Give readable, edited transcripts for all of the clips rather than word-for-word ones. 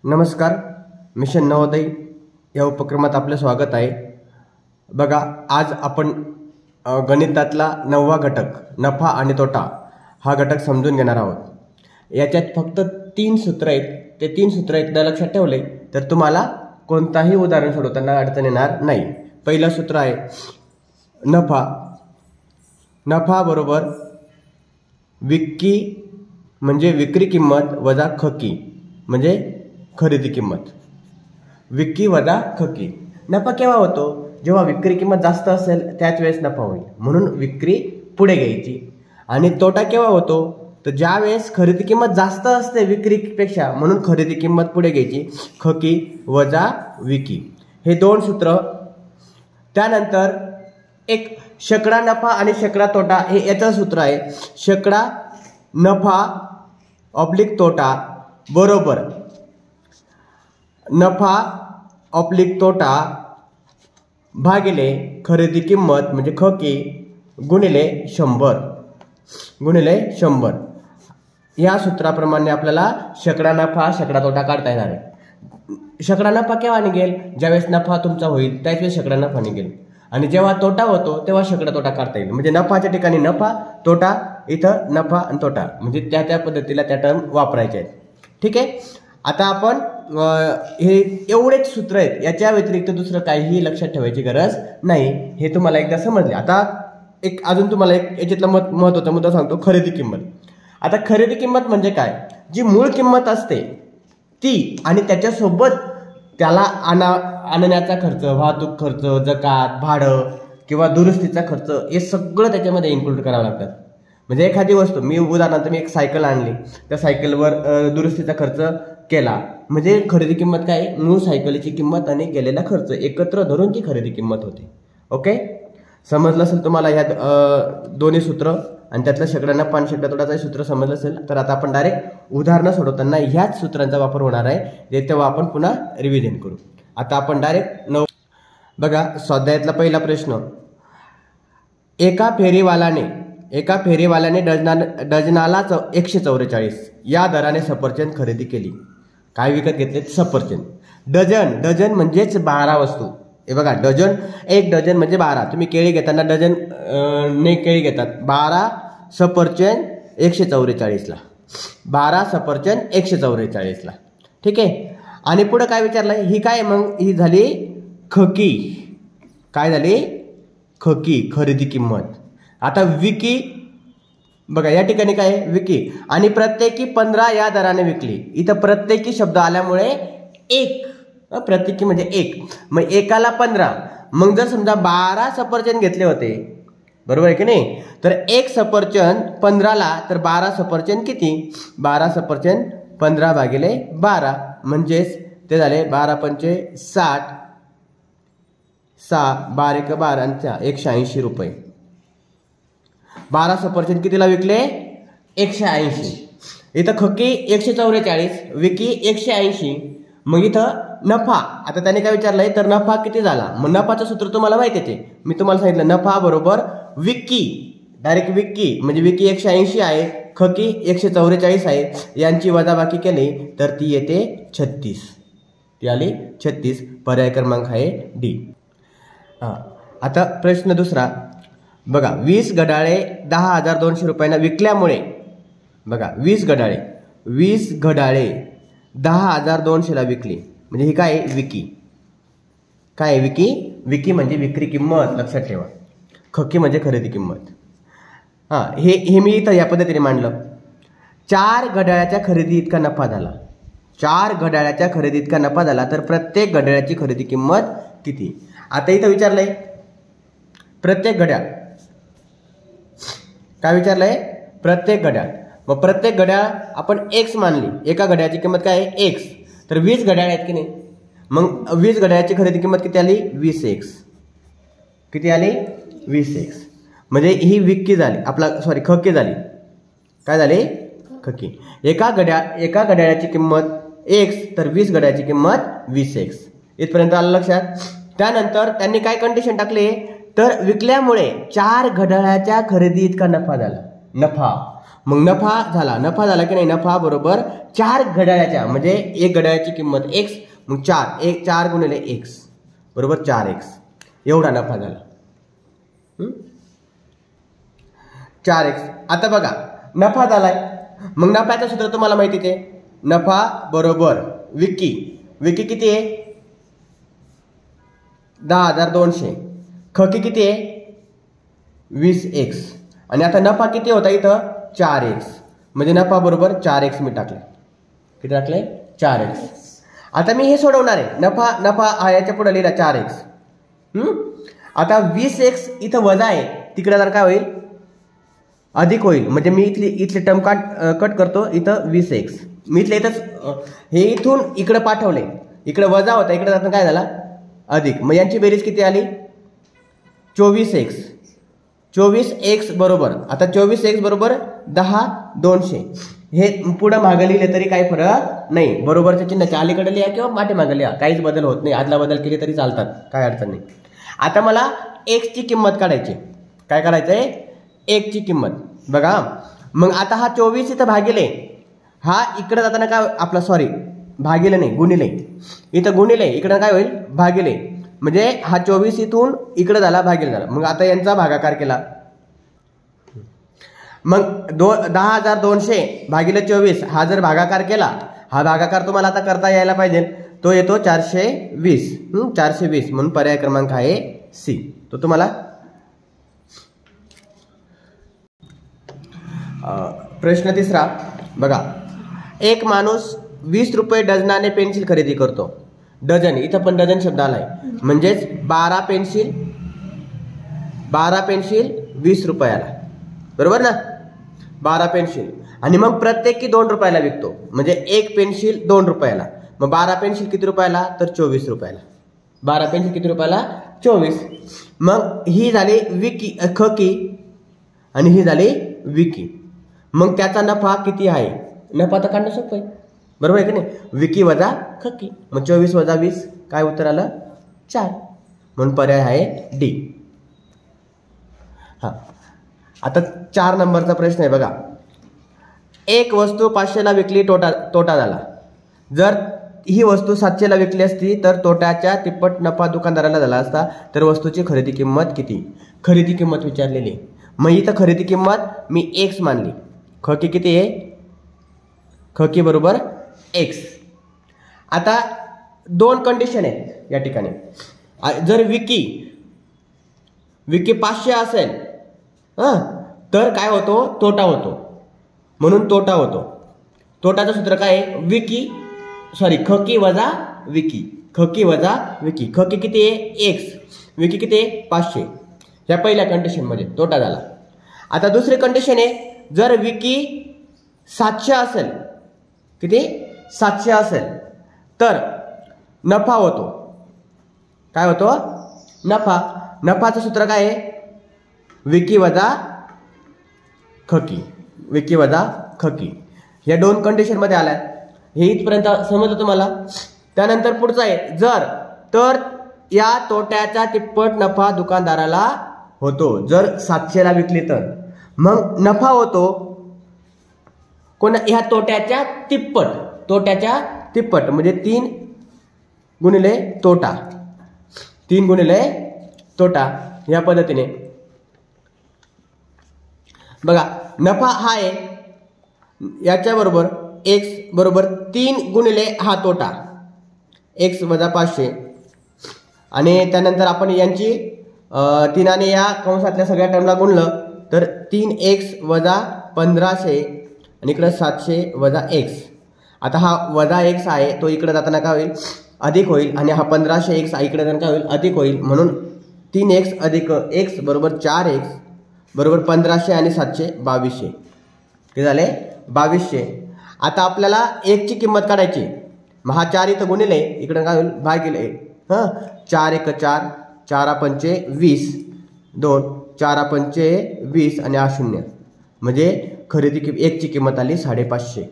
नमस्कार, मिशन नवोदय या उपक्रमात आपलं स्वागत आहे। बघा, आज आपण गणितातला 9वा घटक नफा आणि तोटा हा घटक समजून घेणार आहोत। याच्यात फक्त 3 सूत्र आहेत। ते 3 सूत्र एकदा लक्षात ठेवले तर तुम्हाला कोणताही उदाहरण सोडवताना अडचण येणार नाही। पहिलं सूत्र आहे नफा। नफा बरोबर विक्री म्हणजे विक्री किंमत वजा खकी म्हणजे खरेदी किंमत। विक्री वजा खकी। नफा केव्हा होतो? जेव्हा विक्री किंमत जास्त असेल त्याच वेळेस नफा होईल, म्हणून विक्री पुढे घ्यायची। आणि तोटा केव्हा होतो? तर ज्या वेळेस खरेदी किंमत जास्त असते विक्रीपेक्षा, म्हणून खरेदी किंमत पुढे घ्यायची, खकी वजा विक्री। हे 2 सूत्र। त्यानंतर एक शेकडा नफा आणि शेकडा तोटा हे याचं सूत्र आहे। शेकडा नफा ऑब्लिक तोटा बरोबर नफा ऑब्लिक तोटा भागिले खरेदी किंमत म्हणजे खकी गुणिले 100 गुणिले 100। या सूत्राप्रमाणे आपल्याला शेकडा नफा शेकडा तोटा काढता येणार आहे। शेकडा नफा केव्हा निघेल? ज्यावेळेस नफा तुमचा होईल त्याच वेळेस शेकडा नफा निघेल, आणि जेव्हा तोटा होतो तेव्हा शेकडा तोटा काढता येईल। म्हणजे नफाच्या ठिकाणी नफा, तोटा इथं नफा आणि तोटा, म्हणजे त्या पद्धतीला त्या टर्म वापरायचे आहेत। ठीक आहे। आता आपण हे एवढेच सूत्र आहेत, याच्या व्यतिरिक्त दुसरं काहीही लक्षात ठेवायची गरज नाही। हे तुम्हाला एकदा समजले। आता एक अजून तुम्हाला एक याच्यातला महत्त्वाचा मुद्दा सांगतो, खरेदी किंमत। आता खरेदी किंमत म्हणजे काय? जी मूळ किंमत असते ती आणि त्याच्यासोबत त्याला आणण्याचा खर्च, वाहतूक खर्च, जकात, भाडं किंवा दुरुस्तीचा खर्च हे सगळं त्याच्यामध्ये इन्क्लूड करावं लागतं। म्हणजे एखादी वस्तू, मी उदाहरणार्थ मी एक सायकल आणली, त्या सायकलवर दुरुस्तीचा खर्च केला, म्हणजे खरेदी किंमत काय? मूळ सायकलीची किंमत आणि केलेला खर्च एकत्र धरून ती खरेदी किंमत होते। ओके, समजलं असेल तुम्हाला ह्या दोन्ही सूत्र आणि त्यातलं शेकडा नफा आणि शेकडा तोटाचं सूत्र समजलं असेल तर आता आपण डायरेक्ट उदाहरणं सोडवताना ह्याच सूत्रांचा वापर होणार आहे, तेव्हा आपण पुन्हा रिव्हिजन करू। आता आपण डायरेक्ट बघा, स्वाध्यायातला पहिला प्रश्न, एका फेरीवाल्याने डझनाला 144 या दराने सफरचंद खरेदी केली। काय विकत घेतले? सफरचंद। डझन म्हणजेच 12 वस्तू। हे बघा, एक डझन म्हणजे 12। तुम्ही केळी घेताना डझन ने केळी घेतात। 12 सफरचंद 144 ला, 12 सफरचंद 144 ला। ठीक आहे। आणि पुढे काय विचारलंय? ही काय? मग ही झाली खकी। काय झाली? खकी, खरेदी किंमत। आता विकी बघा, या ठिकाणी काय? विकी। आणि प्रत्येकी 15 या दराने विकली। इथं प्रत्येकी शब्द आल्यामुळे एक, प्रत्येकी म्हणजे एक, मग एकाला 15। मग जर समजा 12 सफरचंद घेतले होते, बरोबर आहे की नाही, तर एक सफरचंद 15 ला, तर 12 सफरचंद किती? 12 सफरचंद 15 भागिले 12 म्हणजेच ते झाले 12 पंचे 60, 6 12 1 12 आणि 180 रुपये। 12 सफरचंद कितीला विकले? 180। इथं खकी 144, विकी 180। मग इथं नफा, आता त्याने काय विचारलंय तर नफा किती झाला? मग नफाचं सूत्र तुम्हाला माहिती आहे, मी तुम्हाला सांगितलं, नफा बरोबर विक्री, डायरेक्ट विक्री म्हणजे विक्री 180 आहे, खकी 144 आहे, यांची वजाबाकी केली तर ती येते 36। ती आली 36। पर्याय क्रमांक आहे डी। आता प्रश्न दुसरा बघा, 20 घड्याळे 10,200 रुपयांना विकल्यामुळे, बघा 20 घड्याळे 10,200 ला विकली, म्हणजे ही काय? विकी। काय? विकी म्हणजे विक्री किंमत, लक्षात ठेवा। खकी म्हणजे खरेदी किंमत। हे मी इथं या पद्धतीने मांडलं। 4 घड्याळाच्या खरेदी इतका नफा झाला। 4 घड्याळाच्या खरेदी इतका नफा झाला, तर प्रत्येक घड्याळाची खरेदी किंमत किती? आता इथं विचारलंय प्रत्येक घड्याळ। काय विचारलंय? प्रत्येक घड्याळ। मग प्रत्येक घड्याळ आपण x मानली, एका घड्याळाची किंमत काय आहे? x। तर 20 घड्याळ आहेत की नाही, मग 20 घड्याळाची खरेदी किंमत किती आली? 20x। किती आली? 20x। म्हणजे ही विक्री झाली, खकी झाली। काय झाली? खकी। एका घड्याळाची किंमत x, तर 20 घड्याळाची किंमत 20x। इथपर्यंत आलं लक्षात? त्यानंतर त्यांनी काय कंडिशन टाकले? तर विकल्यामुळे 4 घड्याळाच्या खरेदी इतका नफा झाला। नफा मग नफा झाला की नाही, नफा बरोबर 4 घड्याळाच्या म्हणजे 1 घड्याळाची किंमत x, मग 4 गुणिले x बरोबर 4x एवढा नफा झाला. 4x. आता बघा नफा झालाय, मग नफ्याचं सूत्र तुम्हाला माहितीच आहे, नफा बरोबर विक्की किती आहे 10,200, खकी किती आहे 20x, आणि आता नफा किती होता इथं 4x, म्हणजे नफा बरोबर 4x मी टाकले. किती टाकले 4x. आता मी हे सोडवणार आहे, नफा हा याच्या पुढे लिहिला 4x. आता 20x इथं वजा आहे, तिकडे जर काय होईल अधिक होईल, म्हणजे मी इथली टर्म कट करतो, इथं 20x मी इथले इथंच हे इथून इकडे पाठवले, इकडे वजा होता, इकडे जाताना काय झाला अधिक, मग यांची बेरीज किती आली 24x. 24x बरोबर, आता 24x बरोबर 10,200, हे पुढे मागे लिहिले तरी काही फरक नाही, बरोबरच्या चिन्हाच्या अलीकडे लिहा किंवा मागे मागे लिहा, काहीच बदल होत नाही, आदला बदल केले तरी चालतात, काय अडचण नाही. आता मला x ची किंमत काढायची, काय करायचंय x ची किंमत बघा. मग आता हा 24 इथं भागिले, हा इकडे जाताना काय आपला सॉरी भागिले नाही गुणिले, इथं गुणिले इकडे काय होईल भागिले, म्हणजे हा 24 इथून इकडे झाला भागिले झाला. मग आता यांचा भागाकार केला, मग 10,200 भागिले 24 हा जर भागाकार केला, हा भागाकार तुम्हाला आता करता यायला पाहिजे, तो येतो 420. 420 म्हणून पर्याय क्रमांक आहे सी. तो तुम्हाला प्रश्न तिसरा बघा. एक माणूस 20 रुपये डझनाने पेन्सिल खरेदी करतो. डझन, इथं पण डझन शब्द आलाय, म्हणजेच 12 पेन्सिल 20 रुपयाला, बरोबर ना, 12 पेन्सिल, आणि मग प्रत्येकी 2 रुपयाला विकतो, म्हणजे एक पेन्सिल 2 रुपयाला, मग 12 पेन्सिल किती रुपयाला तर 24 रुपयाला. 12 पेन्सिल किती रुपयाला 24. मग ही झाली खकी आणि ही झाली विकी. मग त्याचा नफा किती आहे, नफा तर काढणं सोपं आहे, बरोबर आहे की नाही, विकी वजा खकी, मग 24 वजा 20 काय उत्तर आलं 4, म्हणून पर्याय आहे डी. हा, आता 4 नंबरचा प्रश्न आहे बघा. एक वस्तू 500ला विकली, तोटा झाला. जर ही वस्तू 700ला विकली असती तर तोट्याच्या तिप्पट नफा दुकानदाराला झाला असता, तर वस्तूची खरेदी किंमत किती, खरेदी किंमत विचारलेली. मग इथं खरेदी किंमत मी x मानली, खकी किती आहे, खकी बरोबर x. आता 2 कंडिशन आहेत या ठिकाणी. जर विकी 500 असेल तर काय होतो तोटा होतो, म्हणून तोटा होतो. तोटाचं सूत्र काय आहे खकी वजा विकी, खकी वजा विकी. खकी किती आहे x, विकी किती आहे 500. ह्या पहिल्या कंडिशन मध्ये तोटा झाला. आता दुसरी कंडिशन आहे, जर विकी 700 असेल, किती 700 असेल तर नफा होतो, काय होतो नफा. नफाचं सूत्र काय आहे विकी वजा खकी, विकी वजा खकी. या 2 कंडिशन मध्ये आल्या, हे इथपर्यंत समजलं तुम्हाला. त्यानंतर पुढचं आहे, जर तर या तोट्याचा तिप्पट नफा दुकानदाराला होतो. जर 700ला विकली तर मग नफा होतो ह्या तोट्याच्या तिप्पट, म्हणजे 3 गुणिले तोटा, 3 गुणिले तोटा, या पद्धतीने बघा. नफा हा आहे याच्या बरोबर x बरोबर 3 गुणिले हा तोटा, x वजा 500, आणि त्यानंतर आपण यांची 3 या कंसातल्या सगळ्या टर्मला गुणलं तर 3x वजा 1500 आणि इकडे 700 वजा x. आता हा वजा x आहे तो इकडे जाताना काय होईल अधिक होईल, आणि हा 1500x इकडे जाताना काय होईल अधिक होईल, म्हणून 3x अधिक x बरोबर 4x बरोबर 1500 आणि 700 2200. किती झाले 2200. आता आपल्याला x ची किंमत काढायची, मग हा 4 इथं गुणिले इकडे काय होईल भागिले 4 1 4, 4 5 20, 2 4 5 20 आणि 0, म्हणजे खरेदी x ची किंमत आली 550.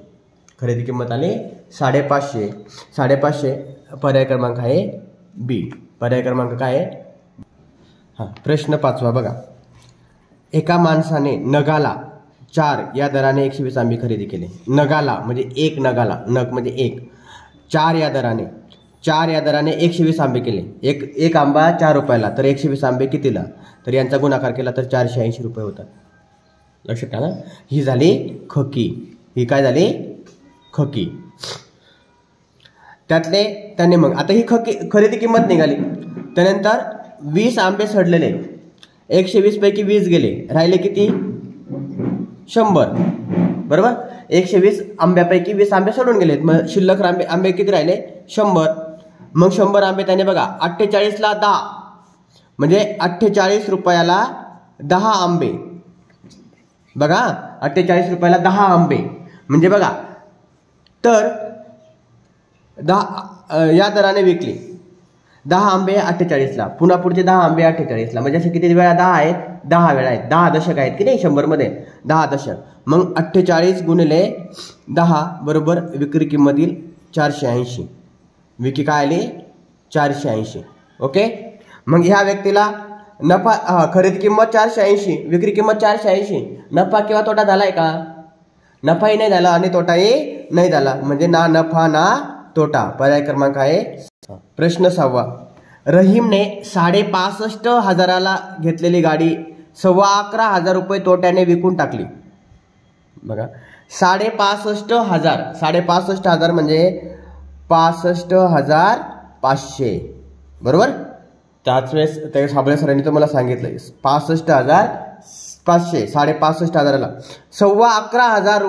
खरेदी किंमत आली 550. 550 पर्याय क्रमांक आहे बी. पर्याय क्रमांक काय आहे प्रश्न 5वा बघा. एका माणसाने नगाला 4 या दराने 120 आंबे खरेदी केले. नगाला म्हणजे एक नगाला, नग म्हणजे एक. 4 या दराने 120 आंबे केले. एक आंबा 4 रुपयाला, तर 120 आंबे कितीला? तर यांचा गुणाकार केला तर 480 रुपये होतात. लक्षात ठेवा ना. ही झाली खकी. ही काय झाली? खकी. त्यातले त्याने मग आता ही खरेदी किंमत निघाली. त्यानंतर 20 आंबे सडलेले, 120 पैकी 20 गेले, राहिले किती? 100. बरोबर. 120 आंब्यापैकी 20 आंबे सोडून गेलेत, मग शिल्लक आंबे किती राहिले? 100. मग 100 आंबे त्याने बघा 48ला 10 म्हणजे 48 रुपयाला 10 आंबे. बघा 48 रुपयाला 10 आंबे म्हणजे बघा, तर 10 या दराने विकली. 10 आंबे 48ला, पुन्हा पुढचे 10 आंबे 48ला, म्हणजे असे किती वेळा 10 आहेत? 10 वेळा आहेत. 10 दशक आहेत की नाही 100 मध्ये? 10 दशक. मग 48 गुणिले 10 बरोबर विक्री किंमत येईल 480. विक्री काय आली? 480. ओके. मग ह्या व्यक्तीला नफा, खरेदी किंमत 480, विक्री किंमत 480. नफा किंवा तोटा झालाय का? नफाही नाही झाला आणि तोटाही नाही झाला, म्हणजे ना नफा ना तोटा. पर्याय क्रमांक आहे. प्रश्न 6. रहीमने 65,500 घेतलेली गाडी 11,15,000 रुपये तोट्याने विकून टाकली. बघा 65,500, 65,000 म्हणजे 65,500. बरोबर. त्याच वेळेस त्या साबळे सरांनी तर मला सांगितलंय 65,500, 65,500ला 11,15,000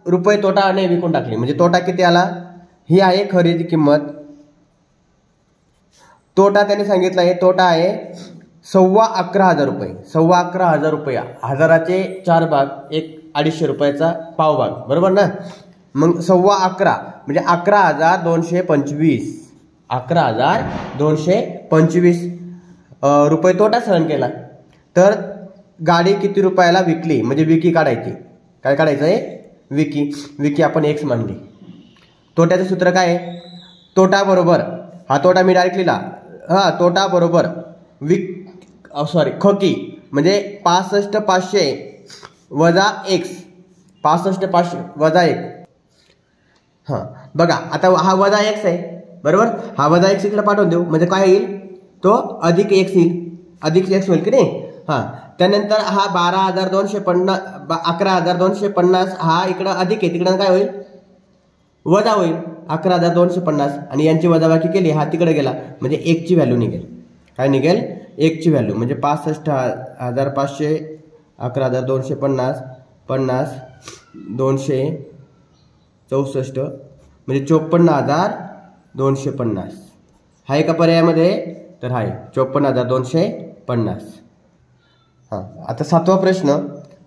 रुपये तोटाने विकून टाकली. म्हणजे तोटा किती आला? ही आहे खरेदी किंमत. तोटा त्याने सांगितला आहे, तोटा आहे 11,15,000 रुपये. 11,15,000 रुपये, हजाराचे 4 भाग, एक 250 रुपयाचा पाव भाग. बरोबर ना. मग 11,15 म्हणजे 11,225. 11,225 रुपये तोटा सहन केला. तर गाडी किती रुपयाला विकली? म्हणजे विकी काढायची. काय काढायचं आहे? विकी आपण एक्स मानली. तोट्याचं सूत्र काय आहे? तोटा बरोबर, हा तोटा मी डायरेक्ट लिहिला. तोटा बरोबर खकी म्हणजे 65,500 वजा एक्स. 65,500 वजा 1. बघा आता हा वजा एक्स आहे. बरोबर. हा वजा एक्स इकडे पाठवून देऊ, म्हणजे काय येईल? तो अधिक एक्स येईल. अधिक एक्स होईल की नाही. त्यानंतर हा 12,250, 11,250 हा इकडं अधिक आहे, तिकडं काय होईल? वजा होईल. 11,250 आणि यांची वजाबाकी केली, हा तिकडे गेला, म्हणजे 1 ची व्हॅल्यू निघेल. काय निघेल? 1 ची व्हॅल्यू. म्हणजे 65,500, 11,250, 50, 264 म्हणजे 54,250. आहे का पर्यायामध्ये? तर आहे 54,250. आता 7वा प्रश्न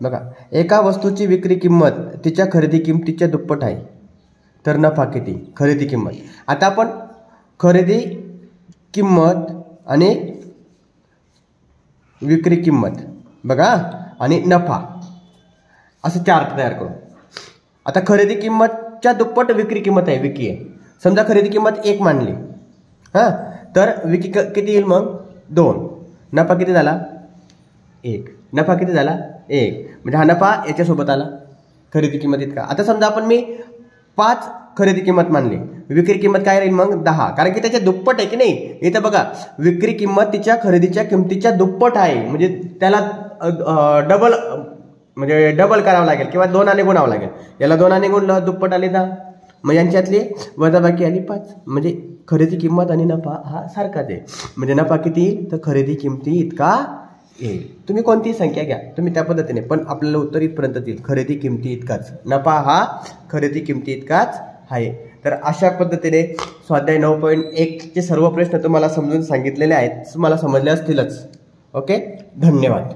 बघा. एका वस्तूची विक्री किंमत तिच्या खरेदी किंमतीच्या दुप्पट आहे, तर नफा किती? खरेदी किंमत. आता आपण खरेदी किंमत आणि विक्री किंमत बघा आणि नफा असं चार्ट तयार करू. आता खरेदी किंमतच्या दुप्पट विक्री किंमत आहे. विकी आहे. समजा खरेदी किंमत 1 मानली, तर विकी किती येईल? मग 2. नफा किती झाला? 1. नफा किती झाला? 1. म्हणजे हा नफा याच्यासोबत आला खरेदी किंमत इतका. आता समजा आपण मी 5 खरेदी किंमत मानली, विक्री किंमत काय राहील मग? 10. कारण की त्याच्या दुप्पट आहे की नाही. इथं बघा विक्री किंमत तिच्या खरेदीच्या किंमतीच्या दुप्पट आहे, म्हणजे त्याला डबल करावं लागेल किंवा 2 गुणावं लागेल. याला 2 गुणलं, दुप्पट आले 10. मग यांच्यातली वजाबाकी आली 5. म्हणजे खरेदी किंमत आणि नफा हा सारखाच आहे. म्हणजे नफा किती येईल? तर खरेदी किंमती इतका येईल. तुम्ही कोणतीही संख्या घ्या, तुम्ही त्या पद्धतीने, पण आपल्याला उत्तर इथपर्यंत येईल. खरेदी किंमती इतकाच, नफा हा खरेदी किंमती इतकाच आहे. तर अशा पद्धतीने स्वाध्याय 9.1 सर्व प्रश्न तुम्हाला समजून सांगितलेले आहेत. तुम्हाला समजले असतीलच. ओके. धन्यवाद.